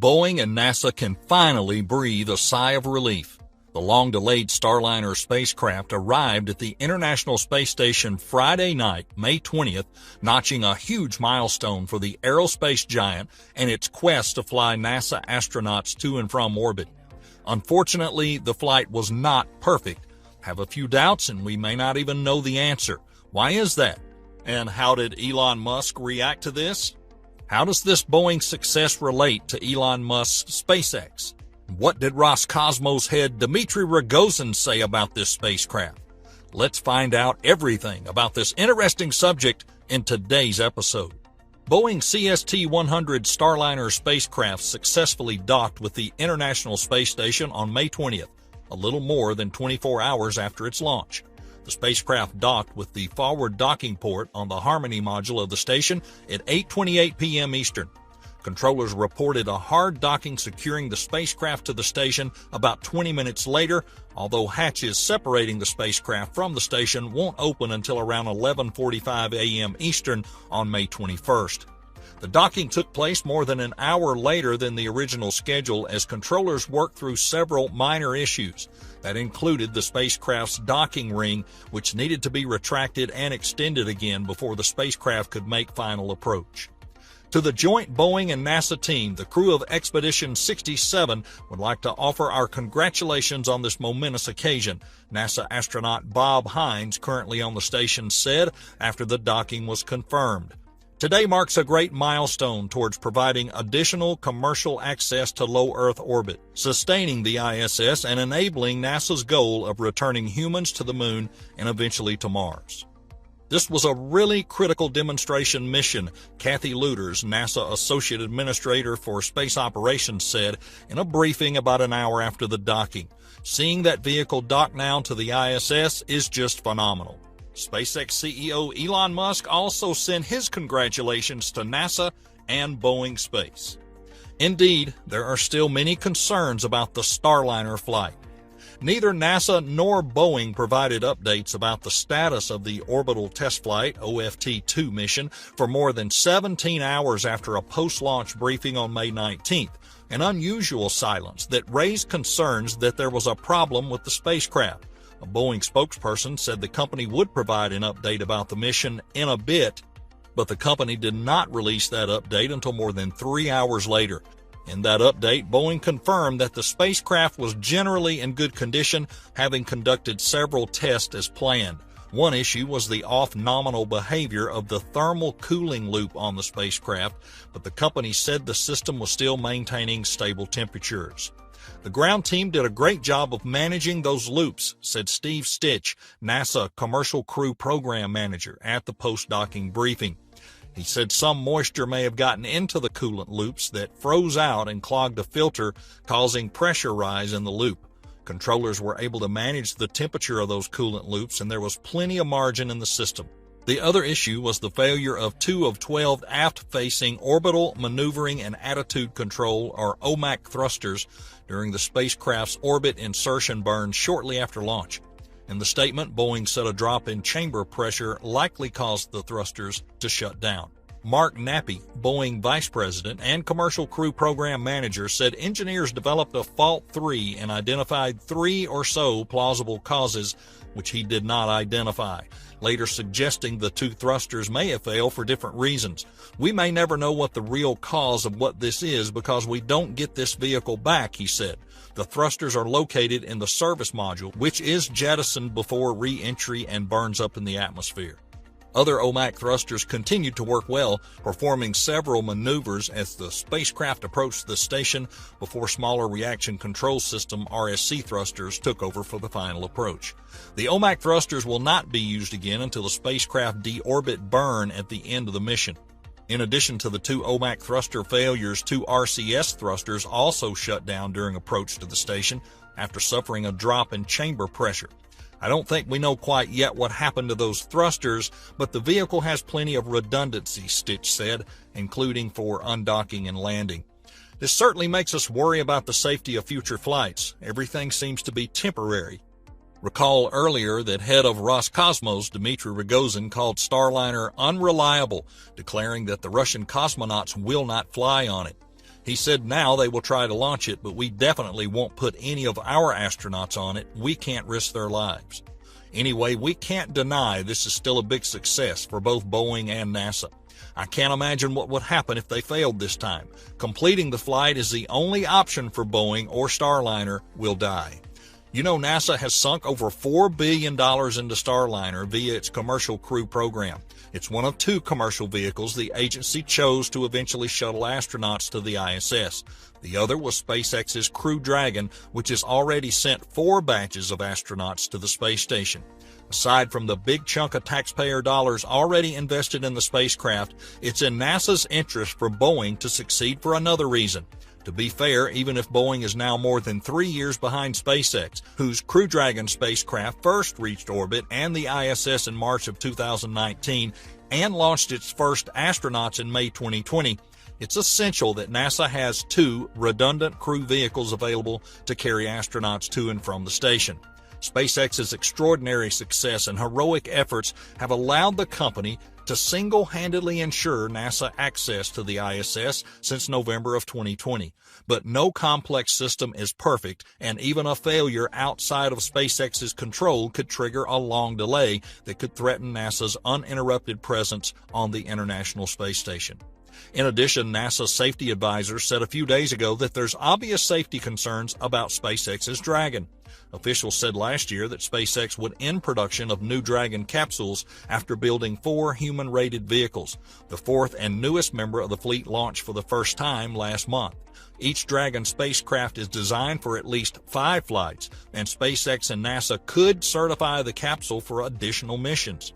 Boeing and NASA can finally breathe a sigh of relief. The long-delayed Starliner spacecraft arrived at the International Space Station Friday night, May 20th, notching a huge milestone for the aerospace giant and its quest to fly NASA astronauts to and from orbit. Unfortunately, the flight was not perfect. Have a few doubts, and we may not even know the answer. Why is that? And how did Elon Musk react to this? How does this Boeing success relate to Elon Musk's SpaceX? What did Roscosmos head Dmitry Rogozin say about this spacecraft? Let's find out everything about this interesting subject in today's episode. Boeing CST-100 Starliner spacecraft successfully docked with the International Space Station on May 20th, a little more than 24 hours after its launch. The spacecraft docked with the forward docking port on the Harmony module of the station at 8:28 p.m. Eastern. Controllers reported a hard docking securing the spacecraft to the station about 20 minutes later, although hatches separating the spacecraft from the station won't open until around 11:45 a.m. Eastern on May 21st. The docking took place more than an hour later than the original schedule as controllers worked through several minor issues. That included the spacecraft's docking ring, which needed to be retracted and extended again before the spacecraft could make final approach. To the joint Boeing and NASA team, the crew of Expedition 67 would like to offer our congratulations on this momentous occasion, NASA astronaut Bob Hines, currently on the station, said after the docking was confirmed. Today marks a great milestone towards providing additional commercial access to low Earth orbit, sustaining the ISS, and enabling NASA's goal of returning humans to the Moon and eventually to Mars. This was a really critical demonstration mission, Kathy Luters, NASA Associate Administrator for Space Operations, said in a briefing about an hour after the docking. Seeing that vehicle dock now to the ISS is just phenomenal. SpaceX CEO Elon Musk also sent his congratulations to NASA and Boeing Space. Indeed, there are still many concerns about the Starliner flight. Neither NASA nor Boeing provided updates about the status of the Orbital Test Flight OFT-2 mission for more than 17 hours after a post-launch briefing on May 19th, an unusual silence that raised concerns that there was a problem with the spacecraft. A Boeing spokesperson said the company would provide an update about the mission in a bit, but the company did not release that update until more than 3 hours later. In that update, Boeing confirmed that the spacecraft was generally in good condition, having conducted several tests as planned. One issue was the off-nominal behavior of the thermal cooling loop on the spacecraft, but the company said the system was still maintaining stable temperatures. The ground team did a great job of managing those loops, said Steve Stitch, NASA Commercial Crew Program Manager, at the post-docking briefing. He said some moisture may have gotten into the coolant loops that froze out and clogged a filter, causing pressure rise in the loop. Controllers were able to manage the temperature of those coolant loops, and there was plenty of margin in the system. The other issue was the failure of 2 of 12 aft-facing orbital maneuvering and attitude control, or OMAC thrusters, during the spacecraft's orbit insertion burn shortly after launch. In the statement, Boeing said a drop in chamber pressure likely caused the thrusters to shut down. Mark Nappy, Boeing Vice President and Commercial Crew Program Manager, said engineers developed a fault 3 and identified 3 or so plausible causes, which he did not identify, later suggesting the 2 thrusters may have failed for different reasons. We may never know what the real cause of what this is because we don't get this vehicle back, he said. The thrusters are located in the service module, which is jettisoned before re-entry and burns up in the atmosphere. Other OMAC thrusters continued to work well, performing several maneuvers as the spacecraft approached the station before smaller reaction control system RSC thrusters took over for the final approach. The OMAC thrusters will not be used again until the spacecraft deorbit burn at the end of the mission. In addition to the 2 OMAC thruster failures, 2 RCS thrusters also shut down during approach to the station after suffering a drop in chamber pressure. I don't think we know quite yet what happened to those thrusters, but the vehicle has plenty of redundancy, Stitch said, including for undocking and landing. This certainly makes us worry about the safety of future flights. Everything seems to be temporary. Recall earlier that head of Roscosmos, Dmitry Rogozin, called Starliner unreliable, declaring that the Russian cosmonauts will not fly on it. He said now they will try to launch it, but we definitely won't put any of our astronauts on it. We can't risk their lives. Anyway, we can't deny this is still a big success for both Boeing and NASA. I can't imagine what would happen if they failed this time. Completing the flight is the only option for Boeing or Starliner will die. You know, NASA has sunk over $4 billion into Starliner via its Commercial Crew program. It's one of 2 commercial vehicles the agency chose to eventually shuttle astronauts to the ISS. The other was SpaceX's Crew Dragon, which has already sent 4 batches of astronauts to the space station. Aside from the big chunk of taxpayer dollars already invested in the spacecraft, it's in NASA's interest for Boeing to succeed for another reason. To be fair, even if Boeing is now more than 3 years behind SpaceX, whose Crew Dragon spacecraft first reached orbit and the ISS in March of 2019 and launched its first astronauts in May 2020, it's essential that NASA has 2 redundant crew vehicles available to carry astronauts to and from the station. SpaceX's extraordinary success and heroic efforts have allowed the company to single-handedly ensure NASA access to the ISS since November of 2020. But no complex system is perfect, and even a failure outside of SpaceX's control could trigger a long delay that could threaten NASA's uninterrupted presence on the International Space Station. In addition, NASA's safety advisor said a few days ago that there's obvious safety concerns about SpaceX's Dragon. Officials said last year that SpaceX would end production of new Dragon capsules after building 4 human-rated vehicles. The 4th and newest member of the fleet launched for the first time last month. Each Dragon spacecraft is designed for at least 5 flights, and SpaceX and NASA could certify the capsule for additional missions.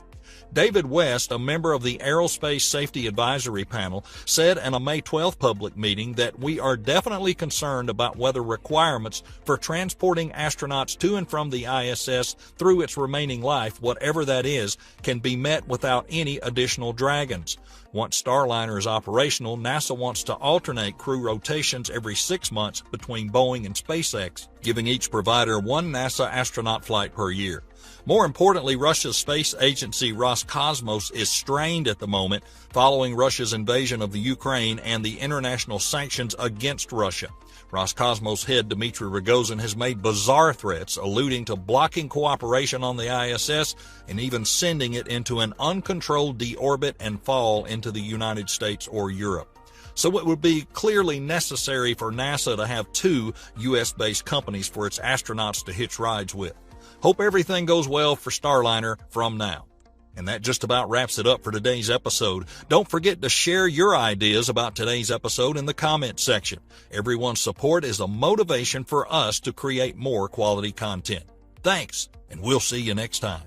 David West, a member of the Aerospace Safety Advisory Panel, said in a May 12 public meeting that we are definitely concerned about whether requirements for transporting astronauts to and from the ISS through its remaining life, whatever that is, can be met without any additional Dragons. Once Starliner is operational, NASA wants to alternate crew rotations every 6 months between Boeing and SpaceX, giving each provider 1 NASA astronaut flight per year. More importantly, Russia's space agency Roscosmos is strained at the moment following Russia's invasion of the Ukraine and the international sanctions against Russia. Roscosmos head Dmitry Rogozin has made bizarre threats alluding to blocking cooperation on the ISS and even sending it into an uncontrolled deorbit and fall into the United States or Europe. So it would be clearly necessary for NASA to have 2 U.S.-based companies for its astronauts to hitch rides with. Hope everything goes well for Starliner from now. And that just about wraps it up for today's episode. Don't forget to share your ideas about today's episode in the comment section. Everyone's support is a motivation for us to create more quality content. Thanks, and we'll see you next time.